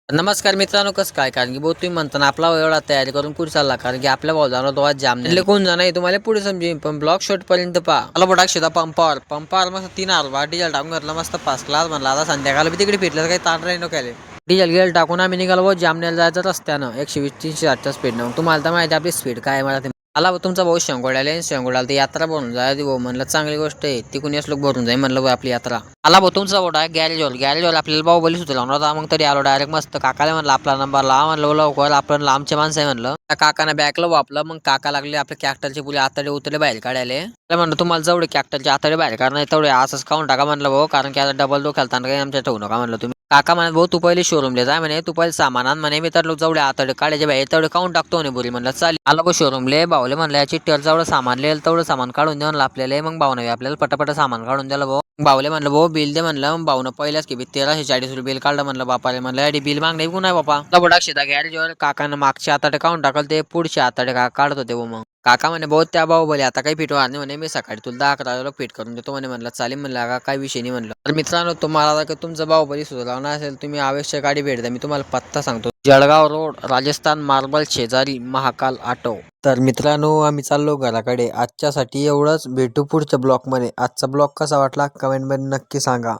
नमस्कार मित्रांनो, कसं काय? कारण की भाऊ तुम्ही म्हणताना आपला एवढा तयारी करून पुढे चालला, कारण की आपल्या भाऊ जाणार तो आज जामनेरला. कोण जाणार तुम्हाला पुढे समजेन, पण ब्लॉग शॉट पर्यंत पहा. मला बोटा शेता पंपावर मस्त 3 डिझेल टाकून घातला, मस्त पास क्लास म्हणला. आता संध्याकाळी बी तिकडे फिरलं काही ताण राही नको. डिझेल गेल टाकून आम्ही निघालो भाऊ जामनेरला जायचं रस्त्यानं 120-360 स्पीडनं. तुम्हाला तर माहिती आपली स्पीड काय मला ते आला तुमचा भाऊ शेंगोड्याला ती यात्रा भरून जाय भाऊ. म्हणलं चांगली गोष्ट आहे, ती कुणी लोक भरून जाईल म्हणलं भाऊ आपली यात्रा. आला भाऊ तुमचा भाऊ गॅरेजवर आपल्याला बाहुबली सुचला होता. मग तरी आलो डायरेक्ट मस्त काकाला म्हणलं आपला नंबर लावा, म्हणलं लवकर आपण लांबचे माणसं आहे म्हणलं. त्या काकाने बॅकलं आपलं. मग काका लागले आपल्या कॅक्टरचे पुले आतडे उतरले बाहेर काढायला. म्हणलं तुम्हाला जेवढे कॅक्टरचे आतडे बाहेर काढणार तेवढे असंच खाऊन टाका म्हणलं भाऊ, कारण की आता डबल दो खेळताना काही आमच्या ठेवू नका म्हणलं तुम्ही. काका म्हणत भाऊ तू पहिले शोरूमला जाय म्हणे, तू पहिले सामान आण म्हणे, मी तर लोक जेवढे आतडे काढायचे बाहेर तेवढे काढून टाकतो म्हणे बोरी. म्हणलं चालेल. आलो भाऊ शोरूमले. भाऊले म्हणलं या चिठ्ठीवर जेवढं सामान लिहिलं तेवढं सामान काढून देऊन आपल्याला. मग भाऊ आपल्याला पटापट सामान काढून द्यायला भाऊ. भाऊले म्हणलं भाऊ बिल दे म्हणलं. भाऊनं पहिल्याच की 1340 बिल काढलं म्हणलं. बापाले म्हणलं अरे बिल मागणे कोण आहे बापा. बोटाक शेता गॅरेजवर काकानं मागचे आताडे काढून टाकल, ते पुढचे आताडे काढत होते भाऊ. मग काका म्हणे बहुत त्या बाहुबली आता काही फिटवा नाही म्हणे, मी सकाळी तुला 10-11 फिट करून देतो म्हणे. म्हणलं चालेल म्हणलं, काय विषय नाही म्हणलं. तर मित्रांनो, तुम्हाला जर तुमचं बाहुबली सुधारला असेल, तुम्ही आवश्यक गाडी भेट द्या. मी तुम्हाला पत्ता सांगतो, जळगाव रोड, राजस्थान मार्बल शेजारी, महाकाल ऑटो. तर मित्रांनो, आम्ही चाललो घराकडे. आजच्यासाठी एवढंच. भेटू पुढच्या ब्लॉग मध्ये. आजचा ब्लॉग कसा वाटला कमेंट मध्ये नक्की सांगा.